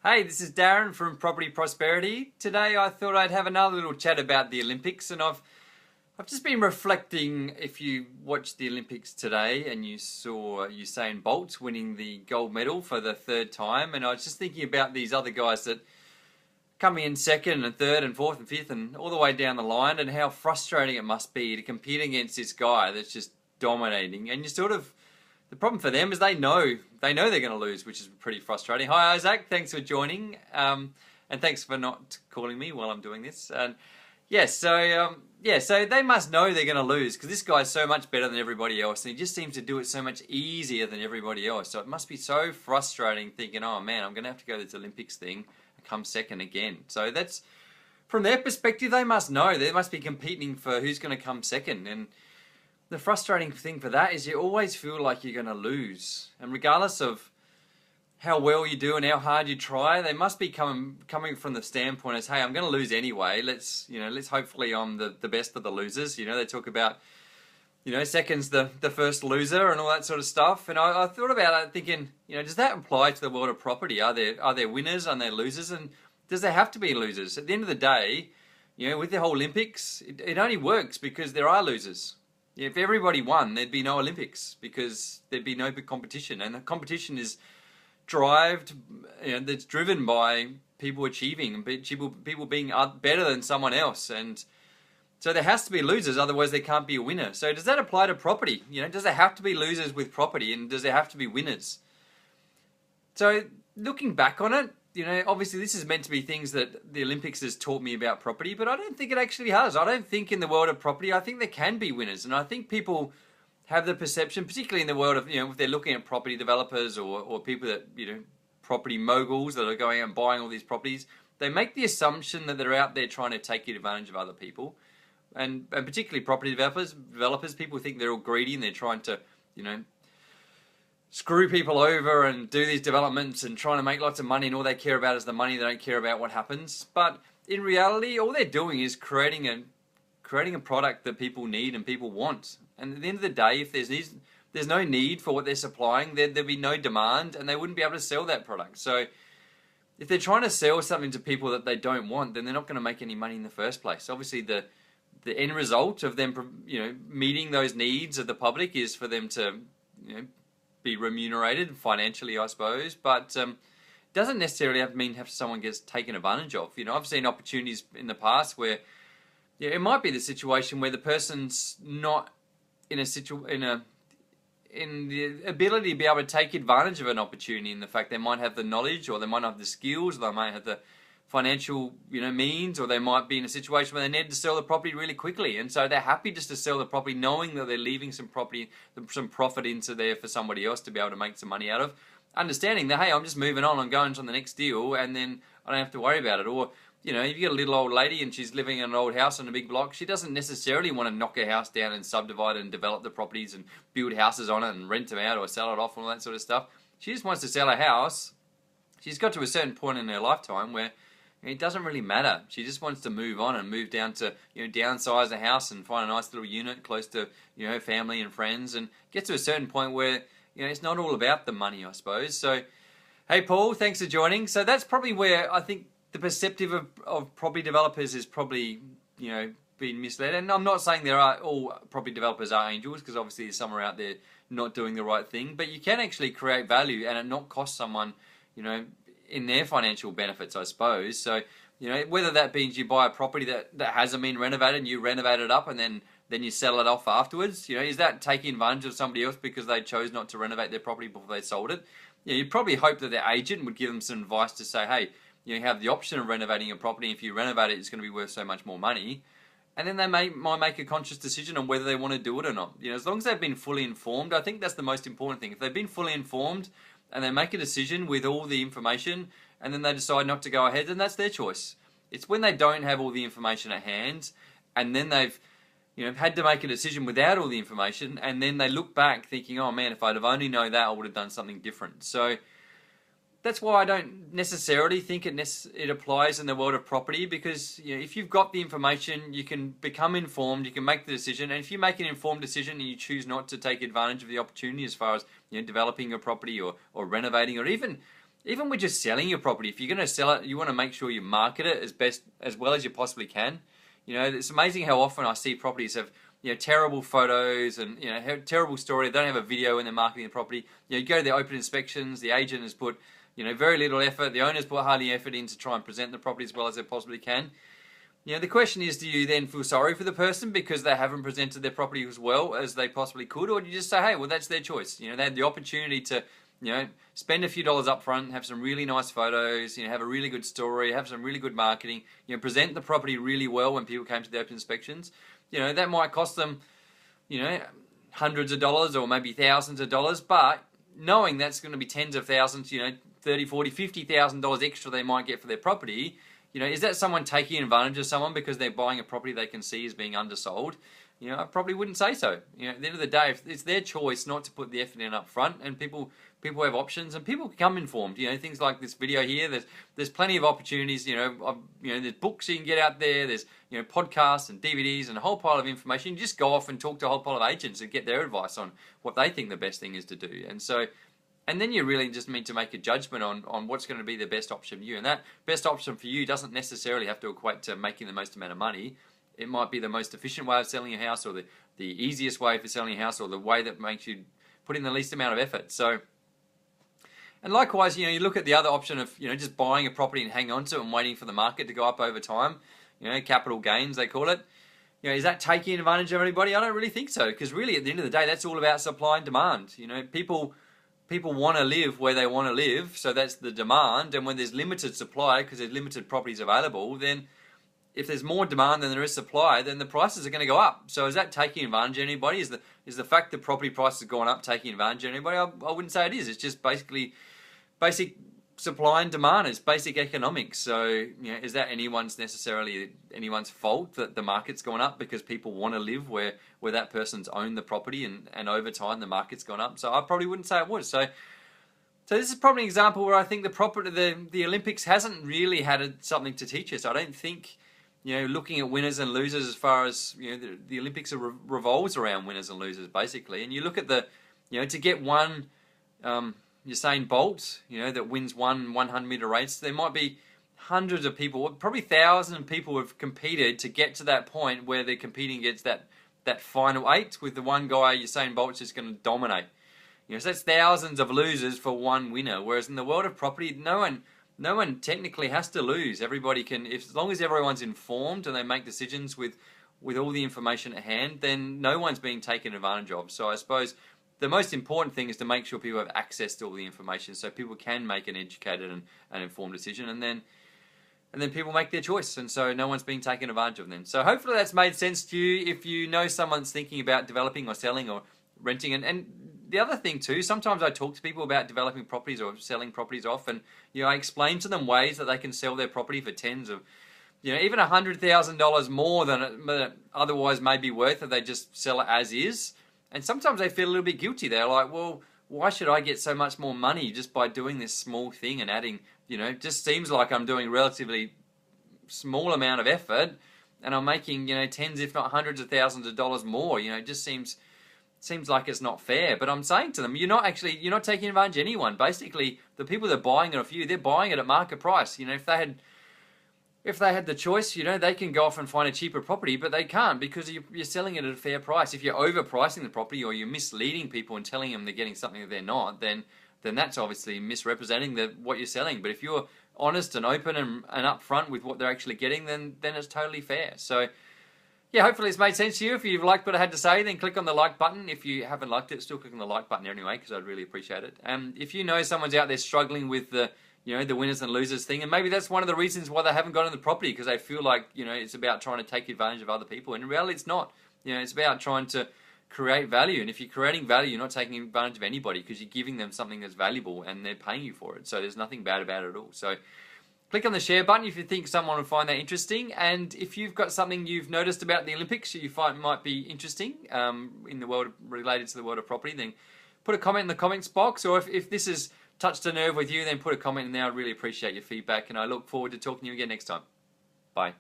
Hey, this is Darren from Property Prosperity. Today I thought I'd have another little chat about the Olympics, and I've just been reflecting. If you watched the Olympics today and you saw Usain Bolt winning the gold medal for the third time, and I was just thinking about these other guys that coming in second and third and fourth and fifth and all the way down the line, and how frustrating it must be to compete against this guy that's just dominating. And the problem for them is they know they're going to lose, which is pretty frustrating. Hi Isaac, thanks for joining, and thanks for not calling me while I'm doing this. And so they must know they're going to lose because this guy's so much better than everybody else, and he just seems to do it so much easier than everybody else. So it must be so frustrating thinking, oh man, I'm going to have to go to this Olympics thing and come second again. So that's, from their perspective, they must know they must be competing for who's going to come second. And the frustrating thing for that is you always feel like you're going to lose, and regardless of how well you do and how hard you try, they must be coming from the standpoint as, hey, I'm going to lose anyway. Let's hopefully I'm the best of the losers. They talk about second's the first loser and all that sort of stuff. And I thought about it thinking, does that apply to the world of property? Are there winners? Are there losers? And does there have to be losers? At the end of the day, with the whole Olympics, it only works because there are losers. If everybody won, there'd be no Olympics because there'd be no big competition, and the competition is that's driven by people achieving and people being better than someone else, and so there has to be losers, otherwise there can't be a winner. So does that apply to property? Does there have to be losers with property, and does there have to be winners? So looking back on it, obviously this is meant to be things that the Olympics has taught me about property, but I don't think it actually has. I don't think in the world of property, I think there can be winners. And I think people have the perception, particularly in the world of, if they're looking at property developers or people that, property moguls that are going out and buying all these properties, they make the assumption that they're out there trying to take advantage of other people. And particularly property developers, people think they're all greedy and they're trying to, screw people over and do these developments and trying to make lots of money, and all they care about is the money. They don't care about what happens. But in reality, all they're doing is creating a product that people need and people want. And at the end of the day, if there's no need for what they're supplying, there'd be no demand, and they wouldn't be able to sell that product. So if they're trying to sell something to people that they don't want, then they're not going to make any money in the first place. Obviously, the end result of them, meeting those needs of the public is for them to, be remunerated financially, I suppose, but doesn't necessarily have someone gets taken advantage of. I've seen opportunities in the past where it might be the situation where the person's not in the ability to be able to take advantage of an opportunity, in the fact they might have the knowledge, or they might have the skills, or they might have the financial means, or they might be in a situation where they need to sell the property really quickly, and so they're happy just to sell the property knowing that they're leaving some profit into there for somebody else to be able to make some money out of, understanding that, hey, I'm just moving on, I'm going to the next deal, and then I don't have to worry about it. Or if you got a little old lady and she's living in an old house in a big block, she doesn't necessarily want to knock her house down and subdivide it and develop the properties and build houses on it and rent them out or sell it off and all that sort of stuff. She just wants to sell her house. She's got to a certain point in her lifetime where it doesn't really matter. She just wants to move on and move down to, downsize the house and find a nice little unit close to, her family and friends, and get to a certain point where, it's not all about the money, I suppose. So, hey Paul, thanks for joining. So that's probably where I think the perceptive of property developers is probably, being misled. And I'm not saying all property developers are angels, because obviously there's some are out there not doing the right thing, but you can actually create value and it not cost someone, in their financial benefits, I suppose. So, whether that means you buy a property that hasn't been renovated and you renovate it up and then you sell it off afterwards, is that taking advantage of somebody else because they chose not to renovate their property before they sold it? You'd probably hope that their agent would give them some advice to say, hey, you have the option of renovating your property. If you renovate it, it's going to be worth so much more money. And then they might make a conscious decision on whether they want to do it or not. As long as they've been fully informed, I think that's the most important thing. If they've been fully informed and they make a decision with all the information, and then they decide not to go ahead, then that's their choice. It's when they don't have all the information at hand, and then they've had to make a decision without all the information, and then they look back thinking, oh man, if I'd have only known that, I would have done something different. So that's why I don't necessarily think it applies in the world of property, because if you've got the information, you can become informed, you can make the decision, and if you make an informed decision and you choose not to take advantage of the opportunity as far as developing a property or renovating, or even even with just selling your property, if you're going to sell it, you want to make sure you market it as well as you possibly can. It's amazing how often I see properties have terrible photos and have terrible story. They don't have a video when they're marketing the property. You go to the open inspections, the agent has put very little effort. The owners put hardly effort in to try and present the property as well as they possibly can. The question is, do you then feel sorry for the person because they haven't presented their property as well as they possibly could, or do you just say, hey, well, that's their choice. They had the opportunity to spend a few dollars up front, have some really nice photos, have a really good story, have some really good marketing, present the property really well when people came to the open inspections. That might cost them, hundreds of dollars or maybe thousands of dollars, but knowing that's going to be tens of thousands, $30,000, $40,000, $50,000 extra they might get for their property, is that someone taking advantage of someone because they're buying a property they can see as being undersold? I probably wouldn't say so. At the end of the day, if it's their choice not to put the effort in up front, and people have options, and people become informed. Things like this video here. There's plenty of opportunities. There's books you can get out there. There's podcasts and DVDs and a whole pile of information. You just go off and talk to a whole pile of agents and get their advice on what they think the best thing is to do. And then you really just need to make a judgment on what's going to be the best option for you. And that best option for you doesn't necessarily have to equate to making the most amount of money. It might be the most efficient way of selling your house, or the easiest way for selling your house, or the way that makes you put in the least amount of effort. So, and likewise, you look at the other option of just buying a property and hang on to it and waiting for the market to go up over time. Capital gains they call it. Is that taking advantage of anybody? I don't really think so, because really at the end of the day, that's all about supply and demand. People want to live where they want to live, so that's the demand. And when there's limited supply, because there's limited properties available, then if there's more demand than there is supply, then the prices are going to go up. So is that taking advantage of anybody? Is the fact that property prices have gone up taking advantage of anybody? I wouldn't say it is. It's just basic supply and demand. It's basic economics. So is that necessarily anyone's fault that the market's gone up because people want to live where that person's owned the property, and over time the market's gone up? So I probably wouldn't say it would. So this is probably an example where I think the Olympics hasn't really had something to teach us. I don't think looking at winners and losers, as far as the Olympics revolves around winners and losers basically. And you look at to get one Usain Bolt, that wins one 100-meter race, there might be hundreds of people, probably thousands of people have competed to get to that point where they're competing against that final 8 with the one guy, Usain Bolt's just going to dominate. So that's thousands of losers for one winner. Whereas in the world of property, no one technically has to lose. Everybody can, as long as everyone's informed and they make decisions with all the information at hand, then no one's being taken advantage of. So I suppose the most important thing is to make sure people have access to all the information, so people can make an educated and informed decision, and then people make their choice, and so no one's being taken advantage of them. So hopefully that's made sense to you. If you know someone's thinking about developing or selling or renting, and the other thing too, sometimes I talk to people about developing properties or selling properties off, and I explain to them ways that they can sell their property for tens of, even $100,000 more than it otherwise may be worth if they just sell it as is. And sometimes they feel a little bit guilty. They're like, well, why should I get so much more money just by doing this small thing and adding, just seems like I'm doing relatively small amount of effort and I'm making, tens if not hundreds of thousands of dollars more. It just seems like it's not fair. But I'm saying to them, you're not taking advantage of anyone. Basically, the people that are buying it off you, they're buying it at market price. If they had the choice, they can go off and find a cheaper property, but they can't because you're selling it at a fair price. If you're overpricing the property or you're misleading people and telling them they're getting something that they're not, then that's obviously misrepresenting what you're selling. But if you're honest and open and upfront with what they're actually getting, then it's totally fair. So, yeah, hopefully it's made sense to you. If you've liked what I had to say, then click on the like button. If you haven't liked it, still click on the like button anyway, because I'd really appreciate it. If you know someone's out there struggling with the winners and losers thing, and maybe that's one of the reasons why they haven't got in the property, because they feel like, it's about trying to take advantage of other people. And in reality, it's not. It's about trying to create value. And if you're creating value, you're not taking advantage of anybody because you're giving them something that's valuable and they're paying you for it. So there's nothing bad about it at all. So click on the share button if you think someone would find that interesting. And if you've got something you've noticed about the Olympics you find might be interesting in the world related to the world of property, then put a comment in the comments box. Or if this has touched a nerve with you, then put a comment in there. I'd really appreciate your feedback, and I look forward to talking to you again next time. Bye.